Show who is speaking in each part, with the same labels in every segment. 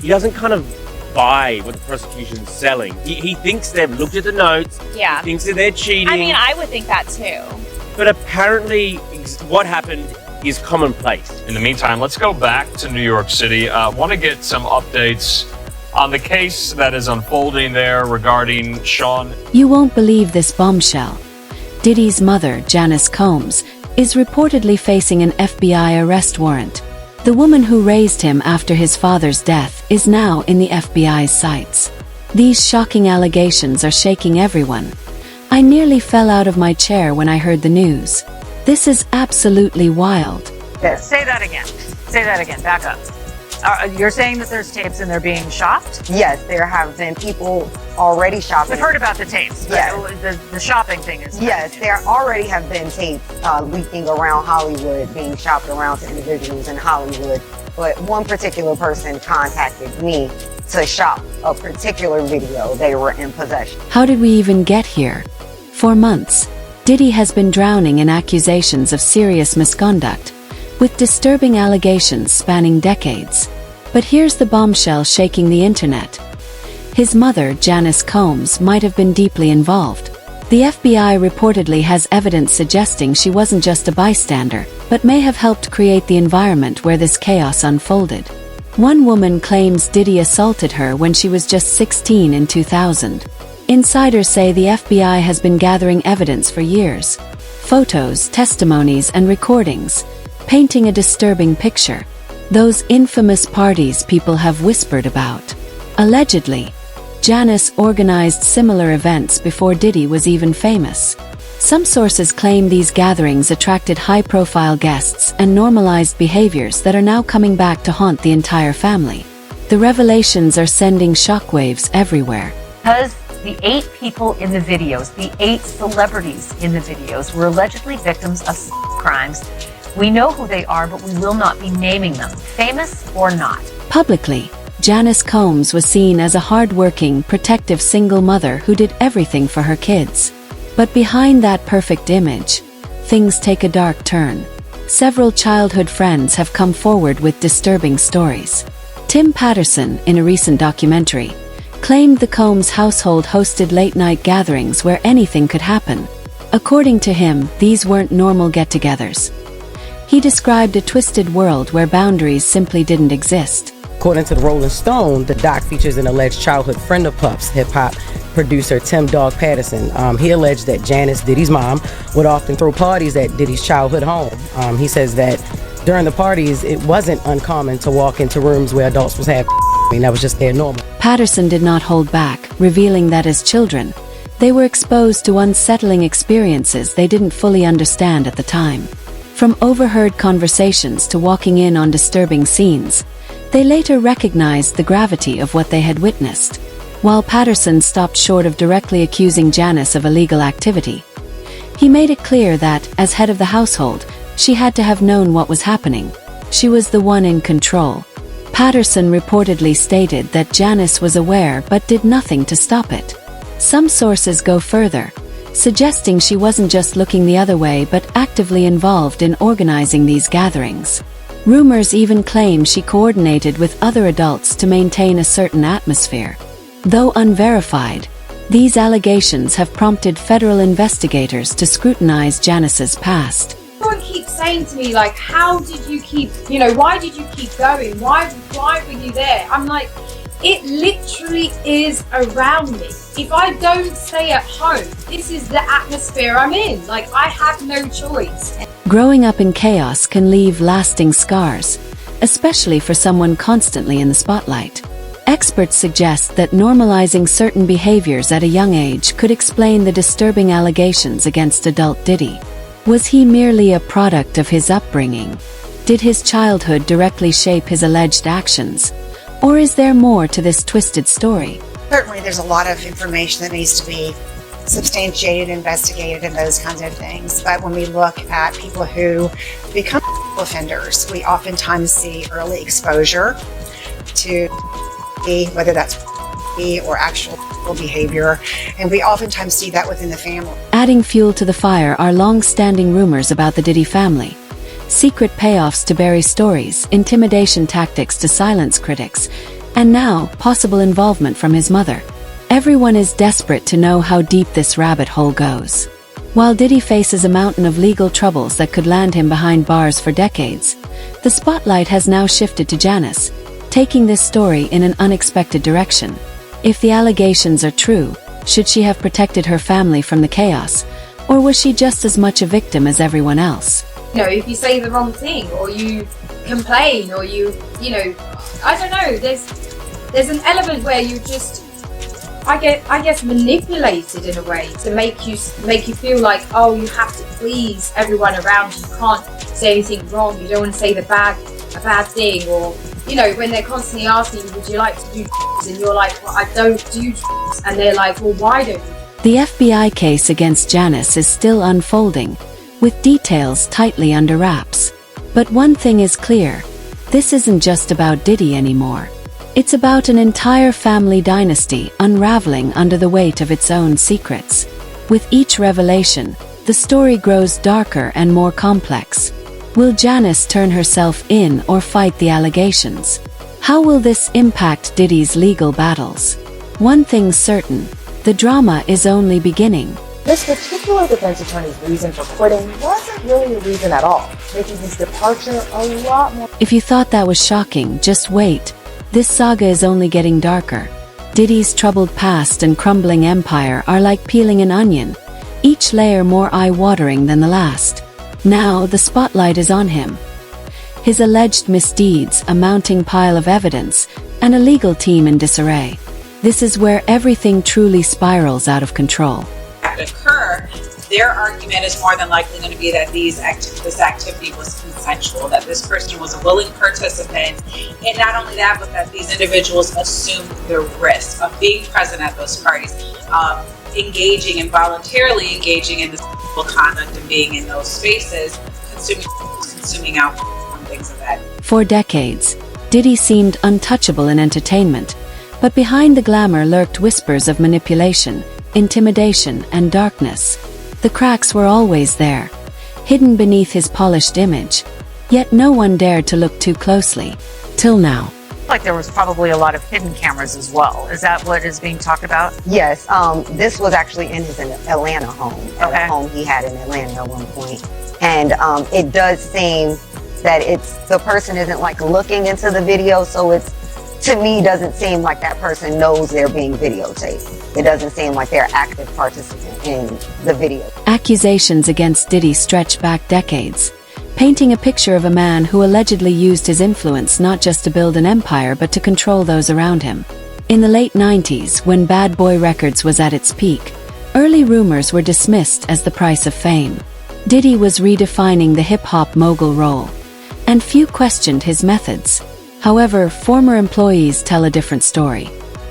Speaker 1: he doesn't kind of buy what the prosecution's selling. He thinks they've looked at the notes.
Speaker 2: Yeah.
Speaker 1: He thinks that they're cheating.
Speaker 2: I mean, I would think that too.
Speaker 1: But apparently, what happened is commonplace.
Speaker 3: In the meantime, let's go back to New York City. Want to get some updates on the case that is unfolding there regarding Sean.
Speaker 4: You won't believe this bombshell. Diddy's mother, Janice Combs, is reportedly facing an FBI arrest warrant. The woman who raised him after his father's death is now in the FBI's sights. These shocking allegations are shaking everyone. I nearly fell out of my chair when I heard the news. This is absolutely wild.
Speaker 5: Yes. Say that again. Say that again. Back up. You're saying that there's tapes and they're being shopped?
Speaker 6: Yes, there have been people already shopping.
Speaker 5: We've heard about the tapes.
Speaker 6: Yes.
Speaker 5: The shopping thing is...
Speaker 6: Yes, there already have been tapes leaking around Hollywood, being shopped around to individuals in Hollywood. But one particular person contacted me to shop a particular video they were in possession.
Speaker 4: How did we even get here? For months, Diddy has been drowning in accusations of serious misconduct, with disturbing allegations spanning decades. But here's the bombshell shaking the internet. His mother, Janice Combs, might have been deeply involved. The FBI reportedly has evidence suggesting she wasn't just a bystander, but may have helped create the environment where this chaos unfolded. One woman claims Diddy assaulted her when she was just 16 in 2000. Insiders say the FBI has been gathering evidence for years. Photos, testimonies, and recordings, painting a disturbing picture. Those infamous parties people have whispered about. Allegedly, Janice organized similar events before Diddy was even famous. Some sources claim these gatherings attracted high-profile guests and normalized behaviors that are now coming back to haunt the entire family. The revelations are sending shockwaves everywhere.
Speaker 5: Because the 8 people in the videos, the 8 celebrities in the videos, were allegedly victims of crimes. We know who they are, but we will not be naming them, famous or not.
Speaker 4: Publicly, Janice Combs was seen as a hard-working, protective single mother who did everything for her kids. But behind that perfect image, things take a dark turn. Several childhood friends have come forward with disturbing stories. Tim Patterson, in a recent documentary, claimed the Combs household hosted late-night gatherings where anything could happen. According to him, these weren't normal get-togethers. He described a twisted world where boundaries simply didn't exist.
Speaker 7: According to the Rolling Stone, the doc features an alleged childhood friend of Puff's, hip-hop producer Tim Dog Patterson. He alleged that Janice, Diddy's mom, would often throw parties at Diddy's childhood home. He says that during the parties, it wasn't uncommon to walk into rooms where adults was having that was just their normal.
Speaker 4: Patterson did not hold back, revealing that as children, they were exposed to unsettling experiences they didn't fully understand at the time. From overheard conversations to walking in on disturbing scenes, they later recognized the gravity of what they had witnessed. While Patterson stopped short of directly accusing Janice of illegal activity, he made it clear that, as head of the household, she had to have known what was happening. She was the one in control. Patterson reportedly stated that Janice was aware but did nothing to stop it. Some sources go further, suggesting she wasn't just looking the other way but actively involved in organizing these gatherings. Rumors even claim she coordinated with other adults to maintain a certain atmosphere. Though unverified, these allegations have prompted federal investigators to scrutinize Janice's past.
Speaker 8: Everyone keeps saying to me, like, how did you keep, why did you keep going? Why were you there? I'm like, it literally is around me. If I don't stay at home, this is the atmosphere I'm in. Like, I have no choice.
Speaker 4: Growing up in chaos can leave lasting scars, especially for someone constantly in the spotlight. Experts suggest that normalizing certain behaviors at a young age could explain the disturbing allegations against adult Diddy. Was he merely a product of his upbringing? Did his childhood directly shape his alleged actions? Or is there more to this twisted story?
Speaker 9: Certainly there's a lot of information that needs to be substantiated, investigated, and those kinds of things. But when we look at people who become offenders, we oftentimes see early exposure to whether that's or actual behavior, and we oftentimes see that within the family.
Speaker 4: Adding fuel to the fire are long-standing rumors about the Diddy family. Secret payoffs to bury stories, intimidation tactics to silence critics, And now, possible involvement from his mother. Everyone is desperate to know how deep this rabbit hole goes. While Diddy faces a mountain of legal troubles that could land him behind bars for decades, the spotlight has now shifted to Janice, taking this story in an unexpected direction. If the allegations are true, should she have protected her family from the chaos, or was she just as much a victim as everyone else?
Speaker 8: You know, if you say the wrong thing, or you complain, or you know, I don't know, there's an element where you just, I guess manipulated in a way to make you feel like, oh, you have to please everyone around you. You can't say anything wrong. You don't want to say a bad thing, or you know, when they're constantly asking you, would you like to do drugs? And you're like, well, I don't do drugs. And they're like, well, why don't you?
Speaker 4: The FBI case against Janice is still unfolding, with details tightly under wraps. But one thing is clear, this isn't just about Diddy anymore. It's about an entire family dynasty unraveling under the weight of its own secrets. With each revelation, the story grows darker and more complex. Will Janice turn herself in or fight the allegations? How will this impact Diddy's legal battles? One thing's certain, the drama is only beginning.
Speaker 2: This particular defense attorney's reason for quitting wasn't really a reason at all, making his departure a lot more.
Speaker 4: If you thought that was shocking, just wait. This saga is only getting darker. Diddy's troubled past and crumbling empire are like peeling an onion, each layer more eye-watering than the last. Now the spotlight is on him. His alleged misdeeds, a mounting pile of evidence, and a legal team in disarray. This is where everything truly spirals out of control.
Speaker 10: Occur, their argument is more than likely going to be that this activity was consensual, that this person was a willing participant, and not only that, but that these individuals assumed the risk of being present at those parties, engaging and voluntarily engaging in this conduct and being in those spaces, consuming alcohol and things of that.
Speaker 4: For decades, Diddy seemed untouchable in entertainment, but behind the glamour lurked whispers of manipulation, intimidation, and darkness. The cracks were always there, hidden beneath his polished image. Yet no one dared to look too closely. Till now.
Speaker 5: Like there was probably a lot of hidden cameras as well. Is that what is being talked about?
Speaker 6: Yes, this was actually in his Atlanta home, at a home he had in Atlanta at one point. And it does seem that the person isn't like looking into the video, so it's, to me, doesn't seem like that person knows they're being videotaped. It doesn't seem like they're active participant in the video.
Speaker 4: Accusations against Diddy stretch back decades, painting a picture of a man who allegedly used his influence not just to build an empire but to control those around him. In the late 90s, when Bad Boy Records was at its peak, early rumors were dismissed as the price of fame. Diddy was redefining the hip-hop mogul role, and few questioned his methods. However, former employees tell a different story.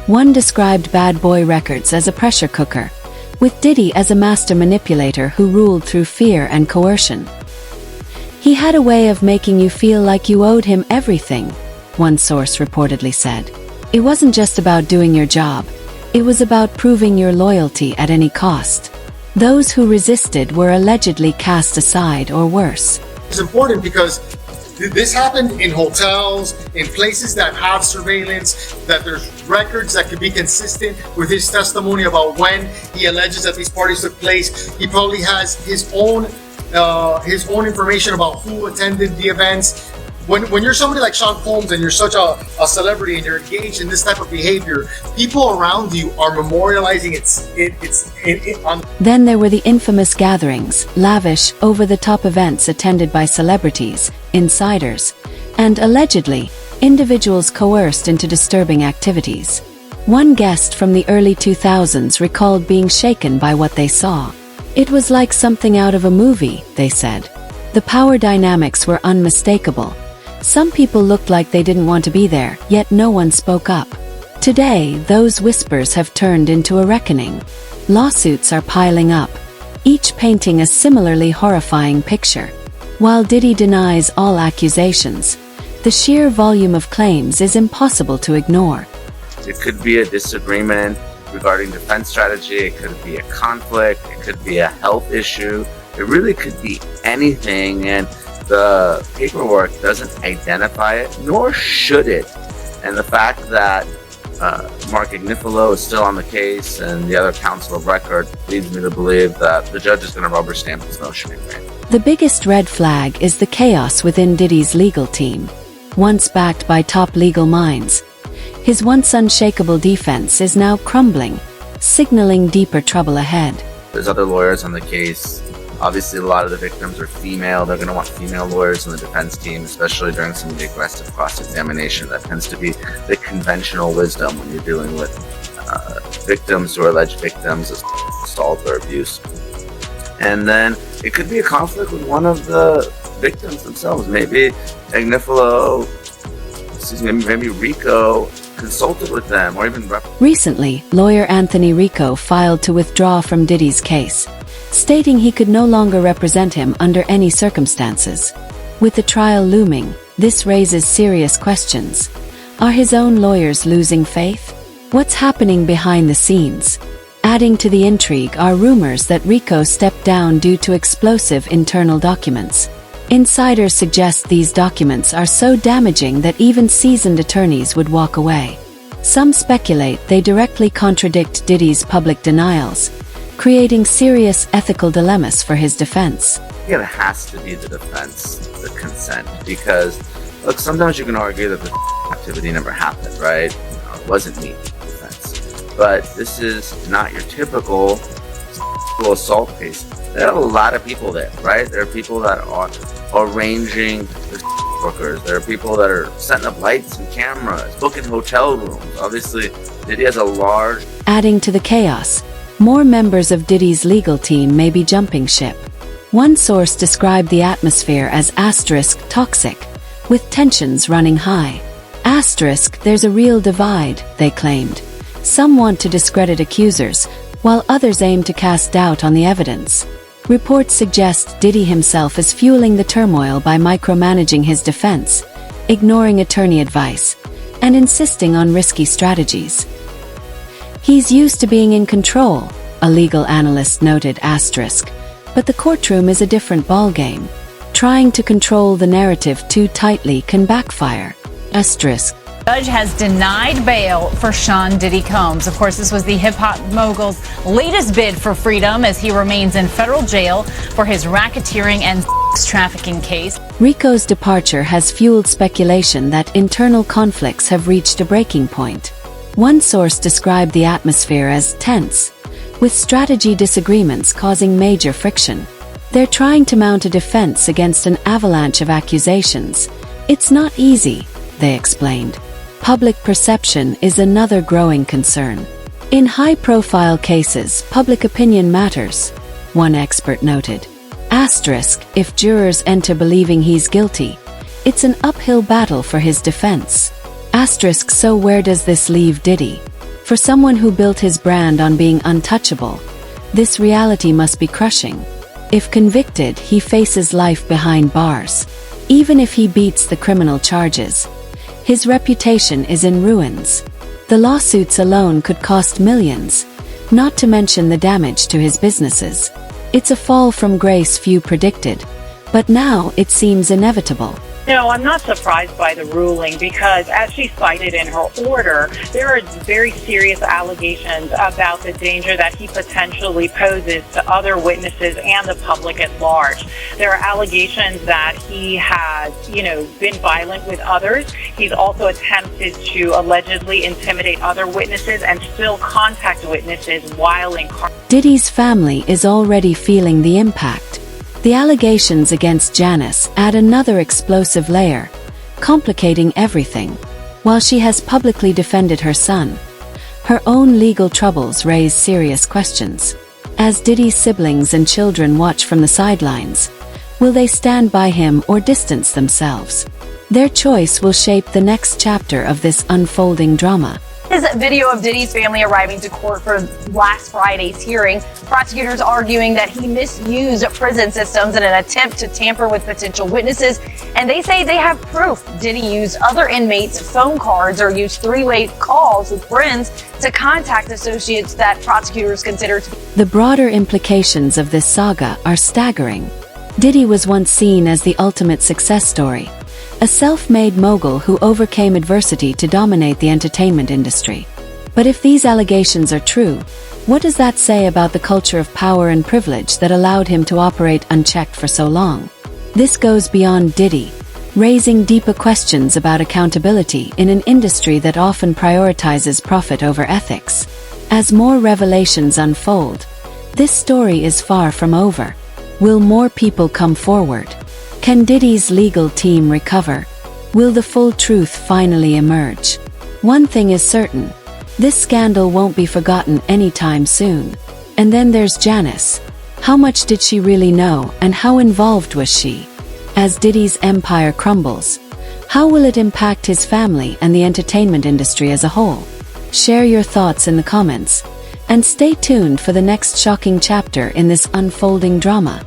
Speaker 4: One described Bad Boy Records as a pressure cooker, with Diddy as a master manipulator who ruled through fear and coercion. He had a way of making you feel like you owed him everything, one source reportedly said. It wasn't just about doing your job, it was about proving your loyalty at any cost. Those who resisted were allegedly cast aside or worse.
Speaker 11: It's important because this happened in hotels, in places that have surveillance, that there's records that could be consistent with his testimony about when he alleges that these parties took place. He probably has his own information about who attended the events. When you're somebody like Sean Combs and you're such a celebrity and you're engaged in this type of behavior, people around you are memorializing it on.
Speaker 4: Then there were the infamous gatherings, lavish, over-the-top events attended by celebrities, insiders, and allegedly, individuals coerced into disturbing activities. One guest from the early 2000s recalled being shaken by what they saw. It was like something out of a movie, they said. The power dynamics were unmistakable. Some people looked like they didn't want to be there, yet no one spoke up. Today, those whispers have turned into a reckoning. Lawsuits are piling up, each painting a similarly horrifying picture. While Diddy denies all accusations, the sheer volume of claims is impossible to ignore.
Speaker 12: It could be a disagreement regarding defense strategy, it could be a conflict, it could be a health issue, it really could be anything, and the paperwork doesn't identify it, nor should it. And the fact that Mark Agnifilo is still on the case and the other counsel of record leads me to believe that the judge is going to rubber stamp his motion in vain.
Speaker 4: The biggest red flag is the chaos within Diddy's legal team. Once backed by top legal minds, his once unshakable defense is now crumbling, signaling deeper trouble ahead.
Speaker 12: There's other lawyers on the case. Obviously, a lot of the victims are female. They're going to want female lawyers in the defense team, especially during some of the aggressive cross-examination. That tends to be the conventional wisdom when you're dealing with victims or alleged victims of assault or abuse. And then it could be a conflict with one of the victims themselves. Maybe Agnifilo, maybe Rico consulted with them, or even...
Speaker 4: Recently, lawyer Anthony Rico filed to withdraw from Diddy's case, stating he could no longer represent him under any circumstances. With the trial looming, this raises serious questions. Are his own lawyers losing faith? What's happening behind the scenes? Adding to the intrigue are rumors that Rico stepped down due to explosive internal documents. Insiders suggest these documents are so damaging that even seasoned attorneys would walk away. Some speculate they directly contradict Diddy's public denials, creating serious ethical dilemmas for his defense.
Speaker 12: It has to be the defense, the consent, because, look, sometimes you can argue that the activity never happened, right? It wasn't me, defense. But this is not your typical assault case. There are a lot of people there, right? There are people that are arranging the workers. There are people that are setting up lights and cameras, booking hotel rooms. Obviously, Diddy has a large...
Speaker 4: Adding to the chaos, more members of Diddy's legal team may be jumping ship. One source described the atmosphere as * toxic, with tensions running high. * there's a real divide, they claimed. Some want to discredit accusers, while others aim to cast doubt on the evidence. Reports suggest Diddy himself is fueling the turmoil by micromanaging his defense, ignoring attorney advice, and insisting on risky strategies. He's used to being in control, a legal analyst noted *, but the courtroom is a different ballgame. Trying to control the narrative too tightly can backfire.
Speaker 13: Judge has denied bail for Sean Diddy Combs. Of course, this was the hip-hop mogul's latest bid for freedom as he remains in federal jail for his racketeering and sex trafficking case.
Speaker 4: Rico's departure has fueled speculation that internal conflicts have reached a breaking point. One source described the atmosphere as tense, with strategy disagreements causing major friction. They're trying to mount a defense against an avalanche of accusations. It's not easy, they explained. Public perception is another growing concern. In high-profile cases, public opinion matters, one expert noted. * if jurors enter believing he's guilty, it's an uphill battle for his defense. * so where does this leave Diddy? For someone who built his brand on being untouchable, this reality must be crushing. If convicted, he faces life behind bars. Even if he beats the criminal charges, his reputation is in ruins. The lawsuits alone could cost millions, not to mention the damage to his businesses. It's a fall from grace few predicted, but now it seems inevitable.
Speaker 14: No, I'm not surprised by the ruling because, as she cited in her order, there are very serious allegations about the danger that he potentially poses to other witnesses and the public at large. There are allegations that he has, been violent with others. He's also attempted to allegedly intimidate other witnesses and still contact witnesses while incarcerated.
Speaker 4: Diddy's family is already feeling the impact. The allegations against Janice add another explosive layer, complicating everything. While she has publicly defended her son, her own legal troubles raise serious questions. As Diddy's siblings and children watch from the sidelines, will they stand by him or distance themselves? Their choice will shape the next chapter of this unfolding drama.
Speaker 13: His video of Diddy's family arriving to court for last Friday's hearing. Prosecutors arguing that he misused prison systems in an attempt to tamper with potential witnesses, and they say they have proof Diddy used other inmates' phone cards or used three-way calls with friends to contact associates that prosecutors consider to be.
Speaker 4: The broader implications of this saga are staggering. Diddy was once seen as the ultimate success story, a self-made mogul who overcame adversity to dominate the entertainment industry. But if these allegations are true, what does that say about the culture of power and privilege that allowed him to operate unchecked for so long? This goes beyond Diddy, raising deeper questions about accountability in an industry that often prioritizes profit over ethics. As more revelations unfold, this story is far from over. Will more people come forward? Can Diddy's legal team recover? Will the full truth finally emerge? One thing is certain, this scandal won't be forgotten anytime soon. And then there's Janice. How much did she really know, and how involved was she? As Diddy's empire crumbles, how will it impact his family and the entertainment industry as a whole? Share your thoughts in the comments, and stay tuned for the next shocking chapter in this unfolding drama.